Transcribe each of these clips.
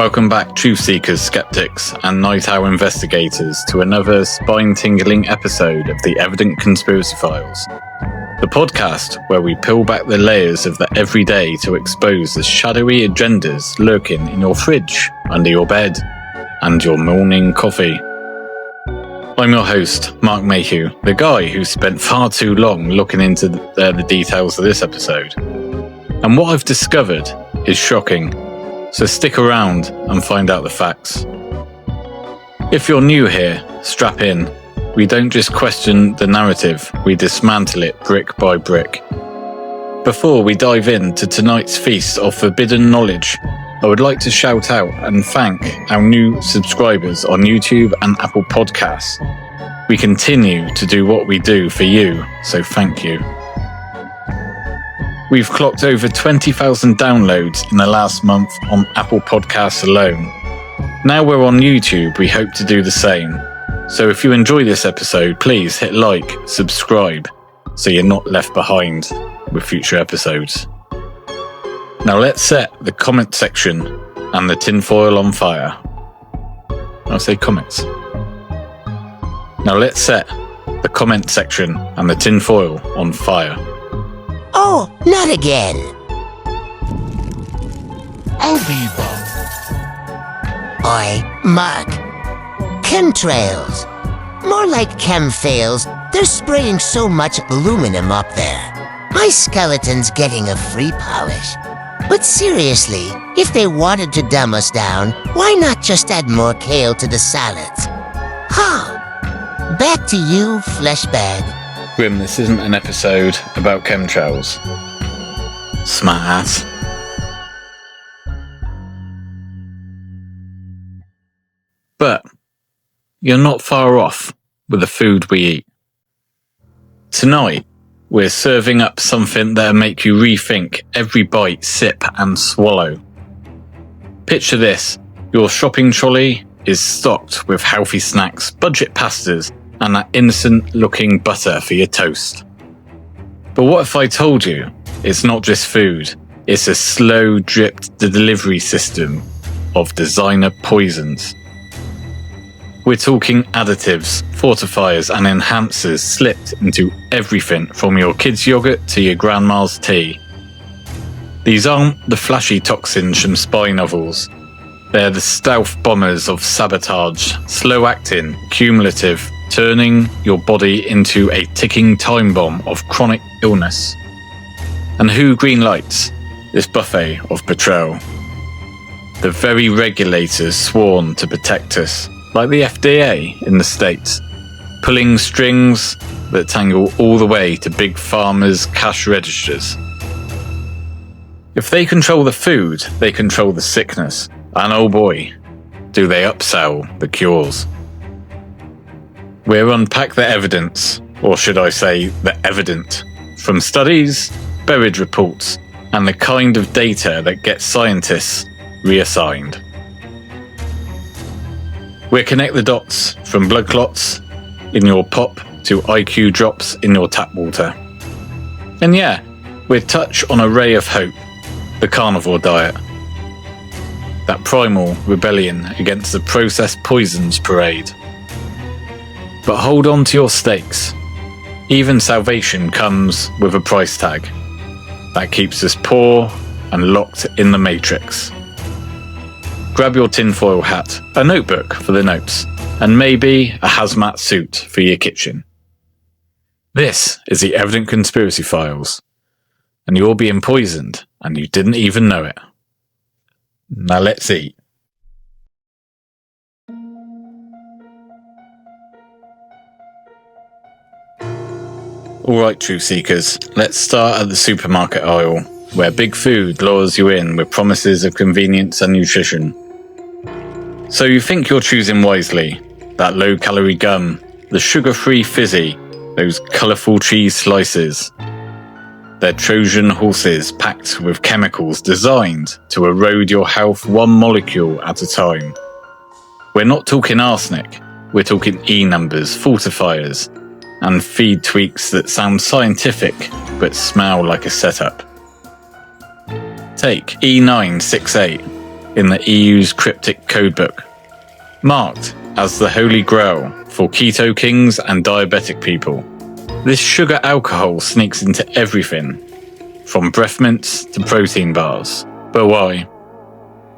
Welcome back, truth seekers, skeptics, and night owl investigators, to another spine-tingling episode of the Evident Conspiracy Files, the podcast where we peel back the layers of the everyday to expose the shadowy agendas lurking in your fridge, under your bed, and your morning coffee. I'm your host, Mark Mayhew, the guy who spent far too long looking into the details of this episode. And what I've discovered is shocking. So stick around and find out the facts. If you're new here, strap in. We don't just question the narrative, we dismantle it brick by brick. Before we dive into tonight's feast of forbidden knowledge, I would like to shout out and thank our new subscribers on YouTube and Apple Podcasts. We continue to do what we do for you, so thank you. We've clocked over 20,000 downloads in the last month on Apple Podcasts alone. Now we're on YouTube, we hope to do the same. So if you enjoy this episode, please hit like, subscribe, so you're not left behind with future episodes. Now let's set the comment section and the tinfoil on fire. I'll say comments. Now let's set the comment section and the tinfoil on fire. Oh, not again. Alviva. Oi, Mark. Chemtrails. More like chemfails. They're spraying so much aluminum up there. My skeleton's getting a free polish. But seriously, if they wanted to dumb us down, why not just add more kale to the salads? Huh. Back to you, fleshbag. Grim, this isn't an episode about chemtrails. Smart ass. But you're not far off with the food we eat. Tonight, we're serving up something that'll make you rethink every bite, sip, and swallow. Picture this: your shopping trolley is stocked with healthy snacks, budget pastas, and that innocent-looking butter for your toast. But what if I told you it's not just food, it's a slow-dripped delivery system of designer poisons? We're talking additives, fortifiers, and enhancers slipped into everything from your kids' yogurt to your grandma's tea. These aren't the flashy toxins from spy novels. They're the stealth bombers of sabotage, slow-acting, cumulative, turning your body into a ticking time bomb of chronic illness. And who greenlights this buffet of betrayal? The very regulators sworn to protect us, like the FDA in the States, pulling strings that tangle all the way to big pharma's cash registers. If they control the food, they control the sickness. And oh boy, do they upsell the cures. We'll unpack the evidence, or should I say the evident, from studies, buried reports, and the kind of data that gets scientists reassigned. We'll connect the dots from blood clots in your pop to IQ drops in your tap water. And yeah, we'll touch on a ray of hope, the carnivore diet. That primal rebellion against the processed poisons parade. But hold on to your stakes. Even salvation comes with a price tag that keeps us poor and locked in the matrix. Grab your tinfoil hat, a notebook for the notes, and maybe a hazmat suit for your kitchen. This is the Evident Conspiracy Files, and you're being poisoned and you didn't even know it. Now let's eat. Alright, truth seekers, let's start at the supermarket aisle, where big food lures you in with promises of convenience and nutrition. So you think you're choosing wisely. That low-calorie gum, the sugar-free fizzy, those colourful cheese slices. They're Trojan horses packed with chemicals designed to erode your health one molecule at a time. We're not talking arsenic, we're talking E-numbers, fortifiers, and feed tweaks that sound scientific but smell like a setup. Take E968, in the EU's cryptic codebook, marked as the holy grail for keto kings and diabetic people. This sugar alcohol sneaks into everything, from breath mints to protein bars. But why?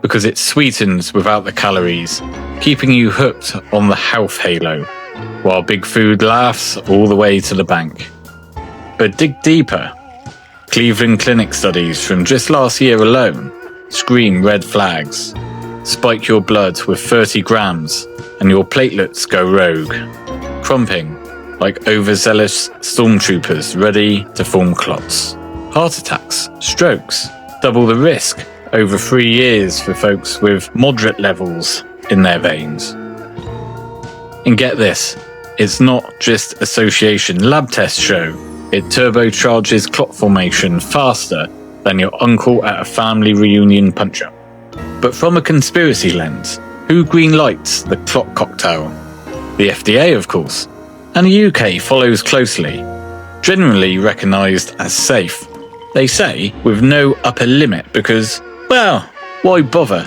Because it sweetens without the calories, keeping you hooked on the health halo, while big food laughs all the way to the bank. But dig deeper. Cleveland Clinic studies from just last year alone scream red flags. Spike your blood with 30 grams and your platelets go rogue, crumping like overzealous stormtroopers ready to form clots. Heart attacks, strokes, double the risk over 3 years for folks with moderate levels in their veins. And get this, it's not just association. Lab tests show it turbocharges clot formation faster than your uncle at a family reunion punch-up. But from a conspiracy lens, who green-lights the clot cocktail? The FDA, of course. And the UK follows closely, generally recognised as safe. They say with no upper limit because, well, why bother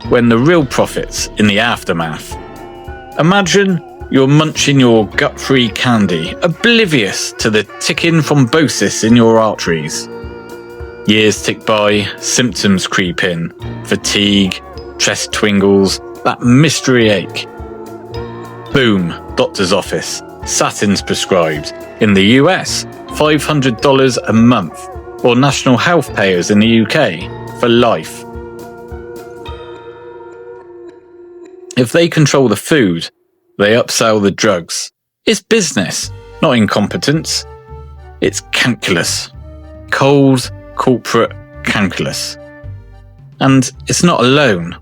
when the real profit's in the aftermath? Imagine you're munching your gut-free candy, oblivious to the ticking thrombosis in your arteries. Years tick by, symptoms creep in, fatigue, chest twingles, that mystery ache. Boom, doctor's office, statins prescribed. In the US, $500 a month, or national health payers in the UK for life. If they control the food, they upsell the drugs. It's business, not incompetence. It's calculus. Cold, corporate calculus. And it's not alone.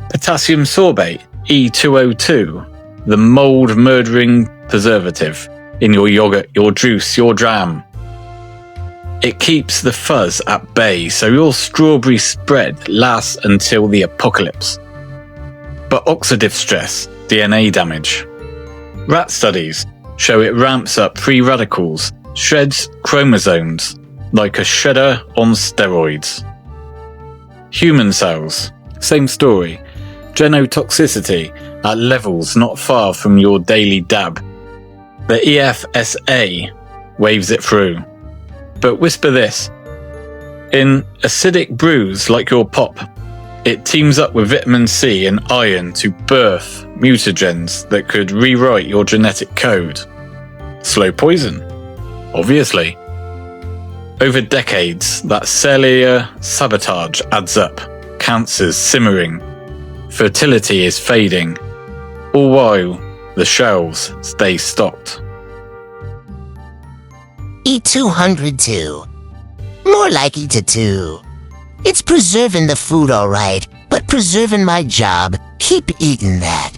Potassium sorbate, E2O2, the mold-murdering preservative in your yogurt, your juice, your jam. It keeps the fuzz at bay so your strawberry spread lasts until the apocalypse. But oxidative stress, DNA damage. Rat studies show it ramps up free radicals, shreds chromosomes like a shredder on steroids. Human cells, same story. Genotoxicity at levels not far from your daily dab. The EFSA waves it through. But whisper this. In acidic brews like your pop, it teams up with vitamin C and iron to birth mutagens that could rewrite your genetic code. Slow poison, obviously. Over decades, that cellular sabotage adds up. Cancers simmering. Fertility is fading. All while the shelves stay stocked. E202. More like E2. It's preserving the food alright, but preserving my job. Keep eating that.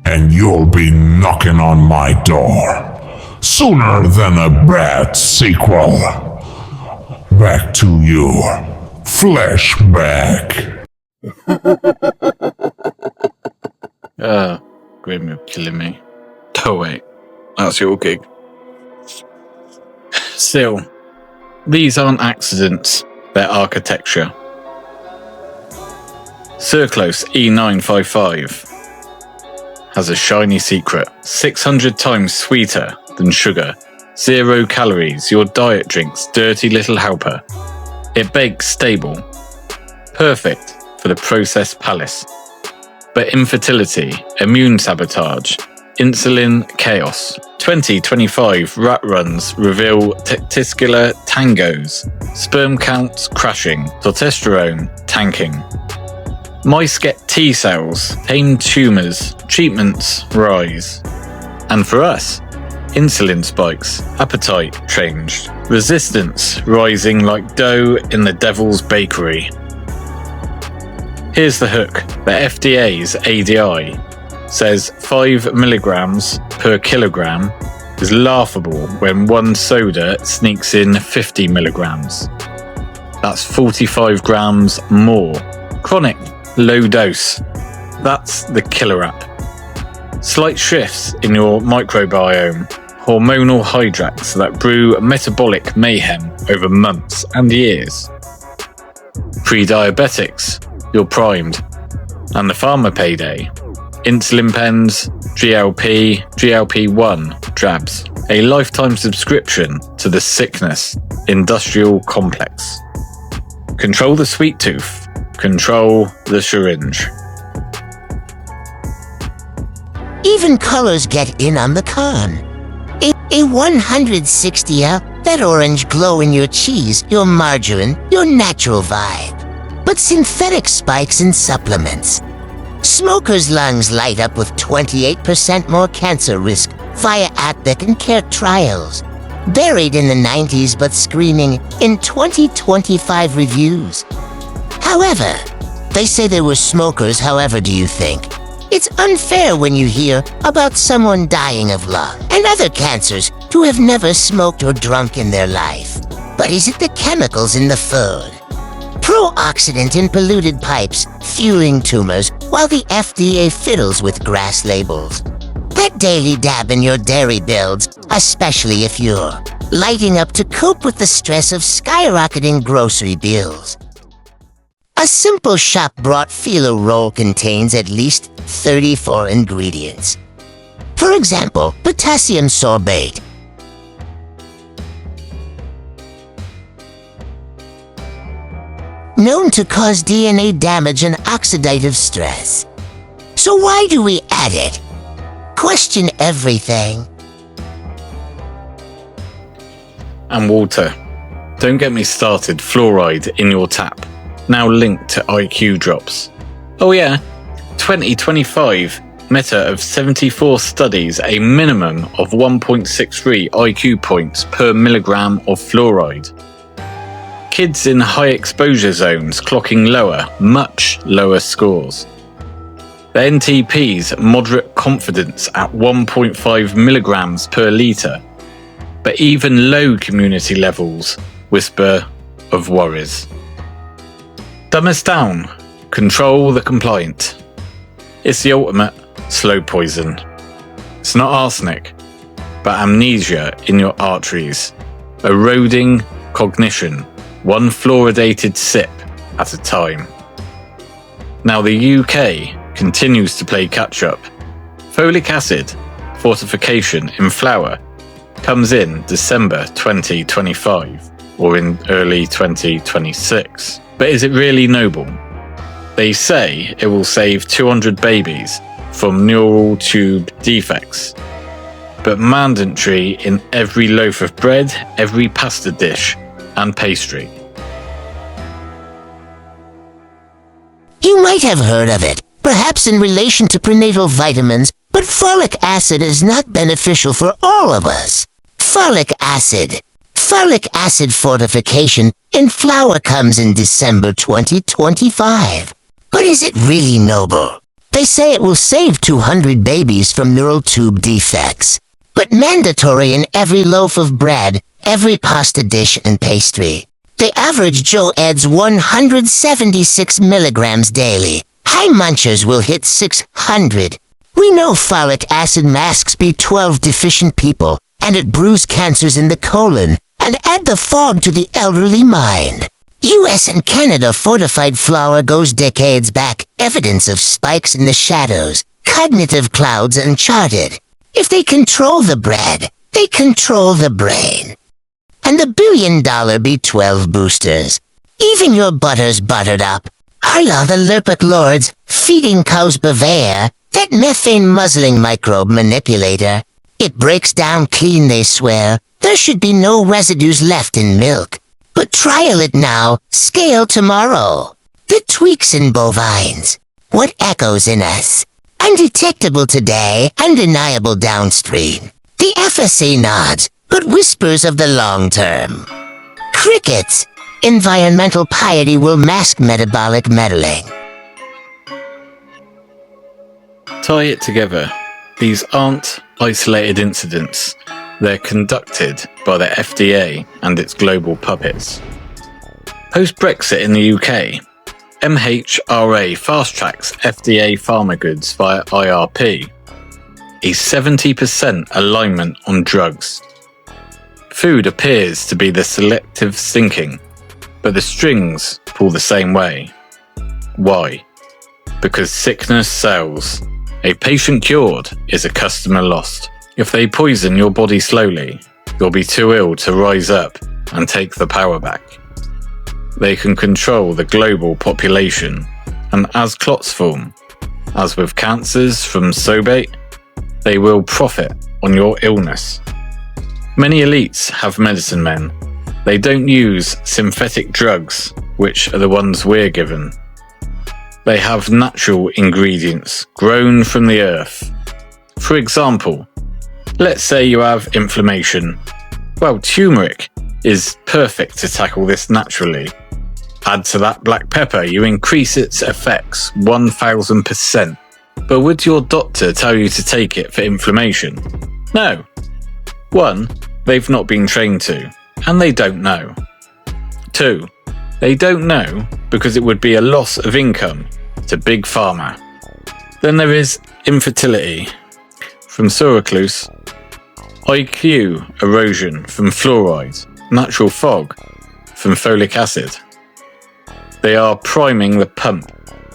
And you'll be knocking on my door sooner than a bad sequel. Back to your flashback. Grim, you're killing me. Oh wait, that's your gig. Still, these aren't accidents, they're architecture. Circlose E955 has a shiny secret, 600 times sweeter than sugar, 0 calories, your diet drink's dirty little helper. It bakes stable, perfect for the processed palace. But infertility, immune sabotage, insulin chaos. 2025 rat runs reveal testicular tangos, sperm counts crashing, testosterone tanking. Mice get T cells, tame tumours, treatments rise. And for us, insulin spikes, appetite changed, resistance rising like dough in the devil's bakery. Here's the hook. The FDA's ADI says 5 milligrams per kilogram is laughable when one soda sneaks in 50 milligrams. That's 45 grams more. Chronic, low dose. That's the killer app. Slight shifts in your microbiome, hormonal hijacks that brew metabolic mayhem over months and years. Pre-diabetics, you're primed. And the pharma payday. Insulin pens, GLP, GLP-1 jabs. A lifetime subscription to the sickness industrial complex. Control the sweet tooth. Control the syringe. Even colors get in on the con. A 160L, that orange glow in your cheese, your margarine, your natural vibe. But synthetic spikes in supplements. Smokers' lungs light up with 28% more cancer risk via ATBIC and CARE trials. Buried in the 90s but screaming in 2025 reviews. However, they say they were smokers, however do you think? It's unfair when you hear about someone dying of lung and other cancers who have never smoked or drunk in their life. But is it the chemicals in the food? Pro-oxidant in polluted pipes, fueling tumors, while the FDA fiddles with grass labels. That daily dab in your dairy builds, especially if you're lighting up to cope with the stress of skyrocketing grocery bills. A simple shop-bought phyllo roll contains at least 34 ingredients. For example, potassium sorbate, known to cause DNA damage and oxidative stress. So why do we add it? Question everything. And water. Don't get me started, fluoride in your tap. Now linked to IQ drops. Oh yeah, 2025 meta of 74 studies, a minimum of 1.63 IQ points per milligram of fluoride. Kids in high exposure zones clocking lower, much lower scores. The NTP's moderate confidence at 1.5 milligrams per litre, but even low community levels whisper of worries. Dumb us down, control the compliant. It's the ultimate slow poison. It's not arsenic, but amnesia in your arteries, eroding cognition, one fluoridated sip at a time. Now the UK continues to play catch-up. Folic acid fortification in flour comes in December 2025 or in early 2026. But is it really noble? They say it will save 200 babies from neural tube defects, but mandatory in every loaf of bread, every pasta dish, and pastry. You might have heard of it, perhaps in relation to prenatal vitamins, but folic acid is not beneficial for all of us. Folic acid fortification in flour comes in December 2025. But is it really noble? They say it will save 200 babies from neural tube defects, but mandatory in every loaf of bread, every pasta dish and pastry. The average Joe adds 176 milligrams daily. High munchers will hit 600. We know folic acid masks B12 deficient people, and it brews cancers in the colon, and add the fog to the elderly mind. US and Canada fortified flour goes decades back, evidence of spikes in the shadows, cognitive clouds uncharted. If they control the bread, they control the brain. And the billion-dollar B12 boosters. Even your butter's buttered up. Allah the Lerpic Lords, feeding cows Bavaria, that methane-muzzling microbe manipulator. It breaks down clean, they swear. There should be no residues left in milk. But trial it now, scale tomorrow. The tweaks in bovines. What echoes in us? Undetectable today, undeniable downstream. The FSA nods, but whispers of the long term. Crickets. Environmental piety will mask metabolic meddling. Tie it together. These aren't isolated incidents. They're conducted by the FDA and its global puppets. Post-Brexit in the UK, MHRA fast-tracks FDA pharma goods via IRP, a 70% alignment on drugs. Food appears to be the selective syncing, but the strings pull the same way. Why? Because sickness sells. A patient cured is a customer lost. If they poison your body slowly, you'll be too ill to rise up and take the power back. They can control the global population, and as clots form, as with cancers from sobate, they will profit on your illness. Many elites have medicine men. They don't use synthetic drugs, which are the ones we're given. They have natural ingredients grown from the earth. For example, let's say you have inflammation. Well, turmeric is perfect to tackle this naturally. Add to that black pepper, you increase its effects 1000%. But would your doctor tell you to take it for inflammation? No. 1, they've not been trained to, and they don't know. 2, they don't know because it would be a loss of income to Big Pharma. Then there is infertility from Syracuse, IQ erosion from fluoride, natural fog from folic acid. They are priming the pump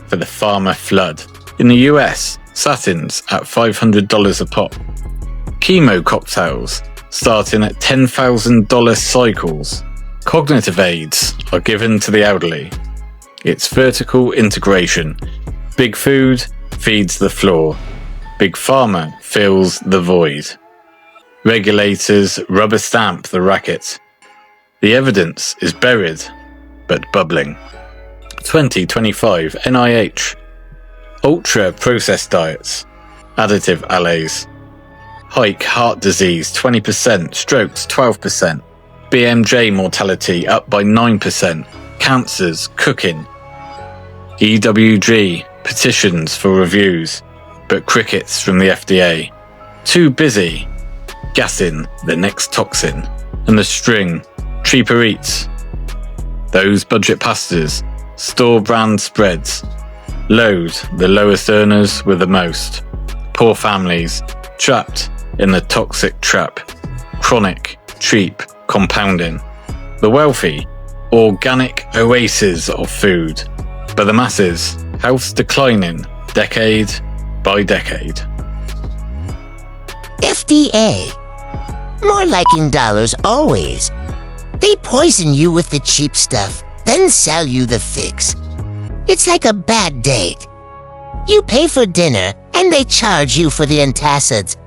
for the pharma flood. In the US, statins at $500 a pop. Chemo cocktails starting at $10,000 cycles. Cognitive aids are given to the elderly. It's vertical integration. Big food feeds the floor. Big pharma fills the void. Regulators rubber stamp the racket. The evidence is buried, but bubbling. 2025 NIH. Ultra-processed diets. Additive allays. Hike heart disease 20%, strokes 12%. BMJ mortality up by 9%. Cancers cooking. EWG petitions for reviews, but crickets from the FDA. Too busy gassing the next toxin. And the string, cheaper eats. Those budget pastas, store brand spreads. Load the lowest earners with the most. Poor families, trapped in the toxic trap. Chronic, cheap, compounding. The wealthy, organic oases of food. But the masses, health declining, decade by decade. FDA. More like in dollars always. They poison you with the cheap stuff, then sell you the fix. It's like a bad date. You pay for dinner, and they charge you for the antacids.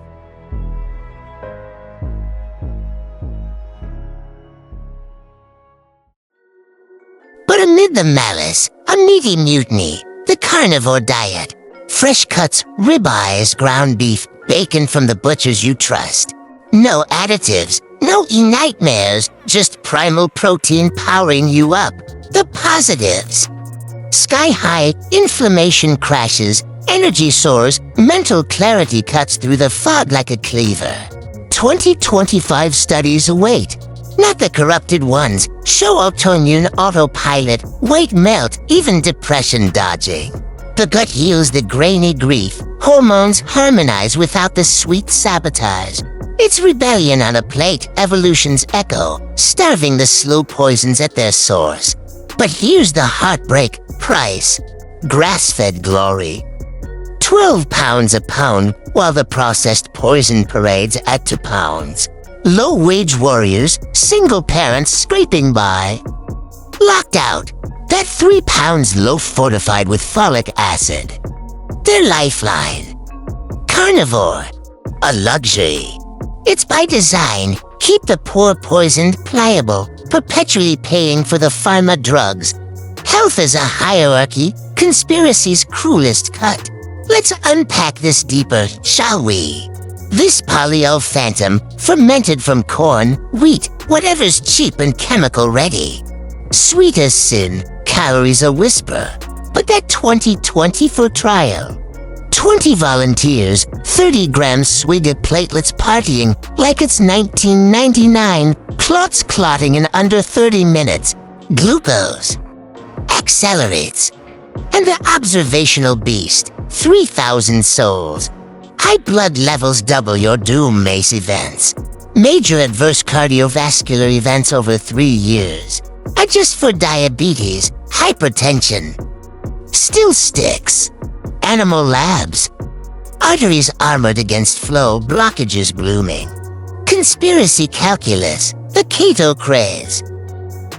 But amid the malice, a meaty mutiny, the carnivore diet. Fresh cuts, ribeyes, ground beef, bacon from the butchers you trust. No additives, no nightmares, just primal protein powering you up. The positives. Sky-high, inflammation crashes, energy soars, mental clarity cuts through the fog like a cleaver. 2025 studies await. Not the corrupted ones. Show autoimmune autopilot, weight melt, even depression dodging. The gut heals the grainy grief. Hormones harmonize without the sweet sabotage. It's rebellion on a plate, evolution's echo, starving the slow poisons at their source. But here's the heartbreak price. Grass-fed glory. 12 pounds a pound, while the processed poison parades at 2 pounds. Low-wage warriors, single parents scraping by. Locked out. That 3 pounds loaf fortified with folic acid. Their lifeline. Carnivore. A luxury. It's by design. Keep the poor poisoned pliable, perpetually paying for the pharma drugs. Health is a hierarchy, conspiracy's cruelest cut. Let's unpack this deeper, shall we? This polyol phantom, fermented from corn, wheat, whatever's cheap and chemical ready. Sweet as sin, calories a whisper. But that 2020 for trial. 20 volunteers, 30 grams swig of platelets partying like it's 1999, clots clotting in under 30 minutes. Glucose accelerates. And the observational beast, 3,000 souls. High blood levels double your doom, MACE events. Major adverse cardiovascular events over 3 years. Adjust for diabetes, hypertension. still sticks. Animal labs. Arteries armored against flow, blockages blooming. Conspiracy calculus, the keto craze.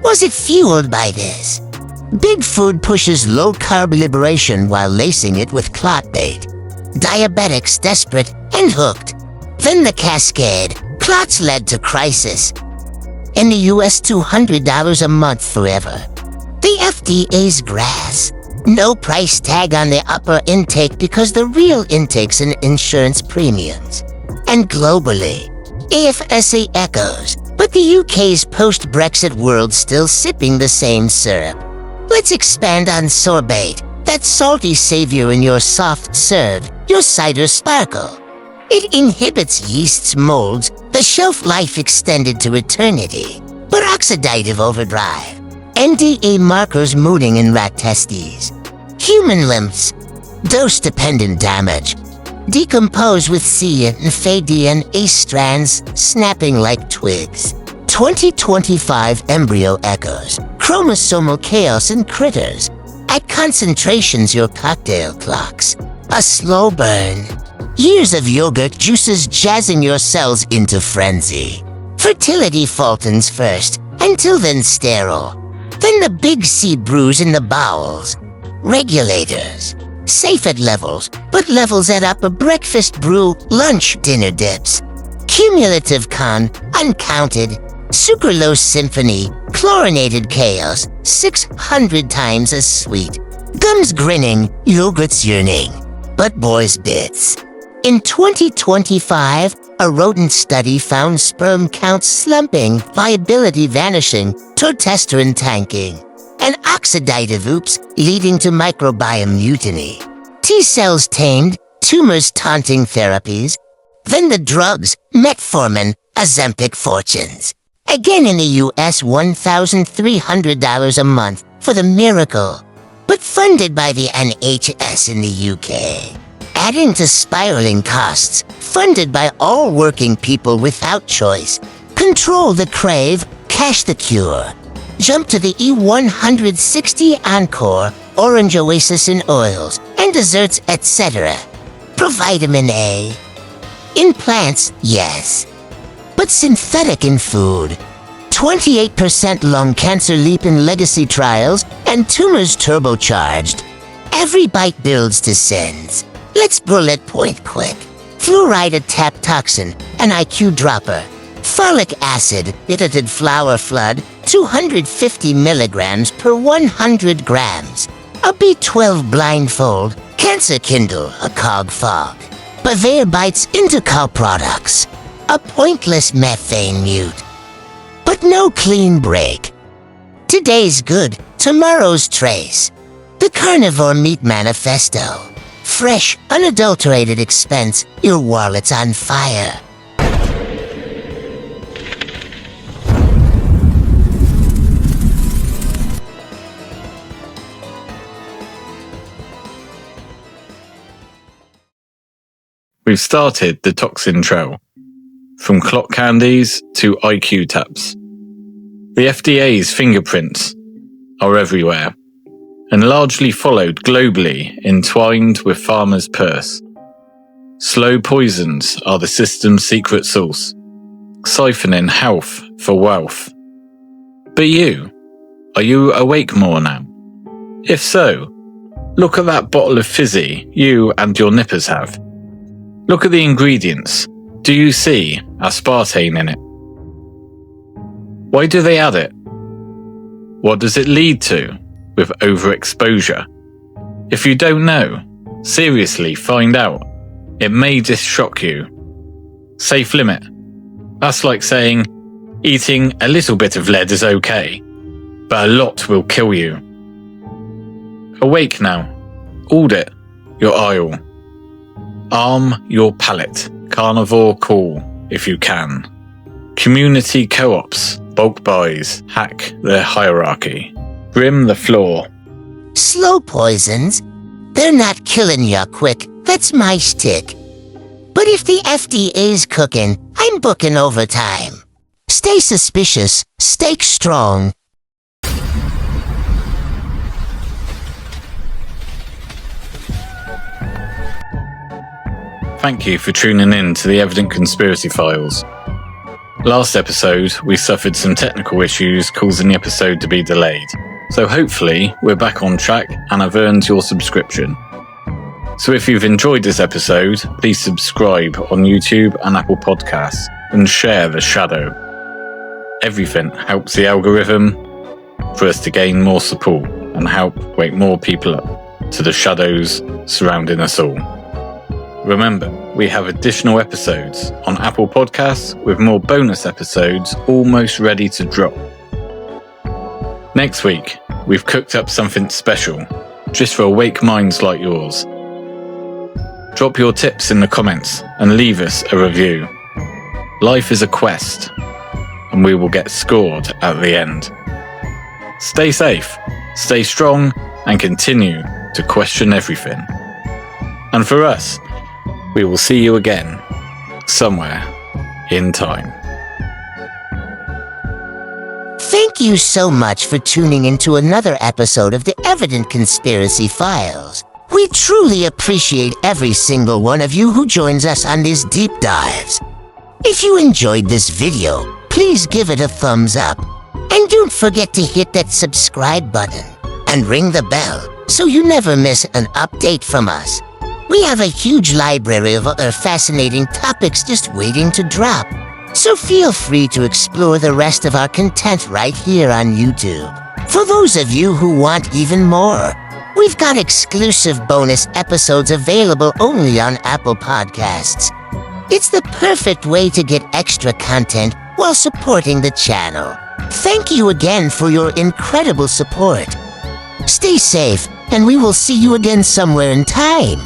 Was it fueled by this? Big food pushes low-carb liberation while lacing it with clot bait. Diabetics desperate and hooked. Then the cascade. Clots led to crisis. In the US, $200 a month forever. The FDA's grass. No price tag on the upper intake because the real intake's in insurance premiums. And globally, AFSA echoes, but the UK's post-Brexit world still sipping the same syrup. Let's expand on sorbate, that salty savior in your soft serve, your cider sparkle. It inhibits yeast's molds, the shelf life extended to eternity, but oxidative overdrive. NDA markers mooting in rat testes. Human lymphs, dose-dependent damage. Decompose with C and Fe DNA strands snapping like twigs. 2025 embryo echoes, chromosomal chaos in critters. At concentrations your cocktail clocks. A slow burn. Years of yogurt juices jazzing your cells into frenzy. Fertility falters first, until then sterile. Then the big C brews in the bowels. Regulators. Safe at levels, but levels at up a breakfast brew, lunch, dinner dips. Cumulative uncounted. Sucralose symphony, chlorinated chaos, 600 times as sweet. Gums grinning, yogurt's yearning. But boys bits. In 2025, a rodent study found sperm counts slumping, viability vanishing, testosterone tanking. An oxidative oops leading to microbiome mutiny. T-cells tamed, tumors taunting therapies. Then the drugs, metformin, Ozempic fortunes. Again in the US, $1,300 a month for the miracle, but funded by the NHS in the UK. Adding to spiraling costs, funded by all working people without choice. Control the crave, cash the cure. Jump to the E160 Encore, Orange Oasis in oils, and desserts, etc. Provitamin A. In plants, yes. But synthetic in food. 28% lung cancer leap in legacy trials and tumors turbocharged. Every bite builds to sins. Let's bullet point quick. Fluoride a tap toxin, an IQ dropper. Folic acid, edited flour flood, 250 milligrams per 100 grams. A B12 blindfold, cancer kindle, a cog fog. Purveyor bites into cow products. A pointless methane mute. But no clean break. Today's good, tomorrow's trace. The Carnivore Meat Manifesto. Fresh, unadulterated expense, your wallet's on fire. We've started the toxin trail, from clock candies to IQ taps. The FDA's fingerprints are everywhere, and largely followed globally, entwined with farmers' purse. Slow poisons are the system's secret sauce, siphoning health for wealth. But are you awake more now? If so, look at that bottle of fizzy you and your nippers have. Look at the ingredients. Do you see aspartame in it? Why do they add it? What does it lead to with overexposure? If you don't know, seriously find out. It may just shock you. Safe limit. That's like saying eating a little bit of lead is okay, but a lot will kill you. Awake now. Audit your aisle. Arm your palate. Carnivore call if you can. Community co-ops, bulk buys, hack their hierarchy. Brim the floor. Slow poisons? They're not killing ya quick, that's my shtick. But if the FDA's cooking, I'm booking overtime. Stay suspicious, stake strong. Thank you for tuning in to the Evident Conspiracy Files. Last episode, we suffered some technical issues causing the episode to be delayed. So hopefully, we're back on track and I've earned your subscription. So if you've enjoyed this episode, please subscribe on YouTube and Apple Podcasts and share the shadow. Everything helps the algorithm for us to gain more support and help wake more people up to the shadows surrounding us all. Remember, we have additional episodes on Apple Podcasts with more bonus episodes almost ready to drop. Next week, we've cooked up something special, just for awake minds like yours. Drop your tips in the comments and leave us a review. Life is a quest, and we will get scored at the end. Stay safe, stay strong, and continue to question everything. And for us, we will see you again, somewhere in time. Thank you so much for tuning into another episode of the Evident Conspiracy Files. We truly appreciate every single one of you who joins us on these deep dives. If you enjoyed this video, please give it a thumbs up. And don't forget to hit that subscribe button and ring the bell so you never miss an update from us. We have a huge library of other fascinating topics just waiting to drop, so feel free to explore the rest of our content right here on YouTube. For those of you who want even more, we've got exclusive bonus episodes available only on Apple Podcasts. It's the perfect way to get extra content while supporting the channel. Thank you again for your incredible support. Stay safe, and we will see you again somewhere in time.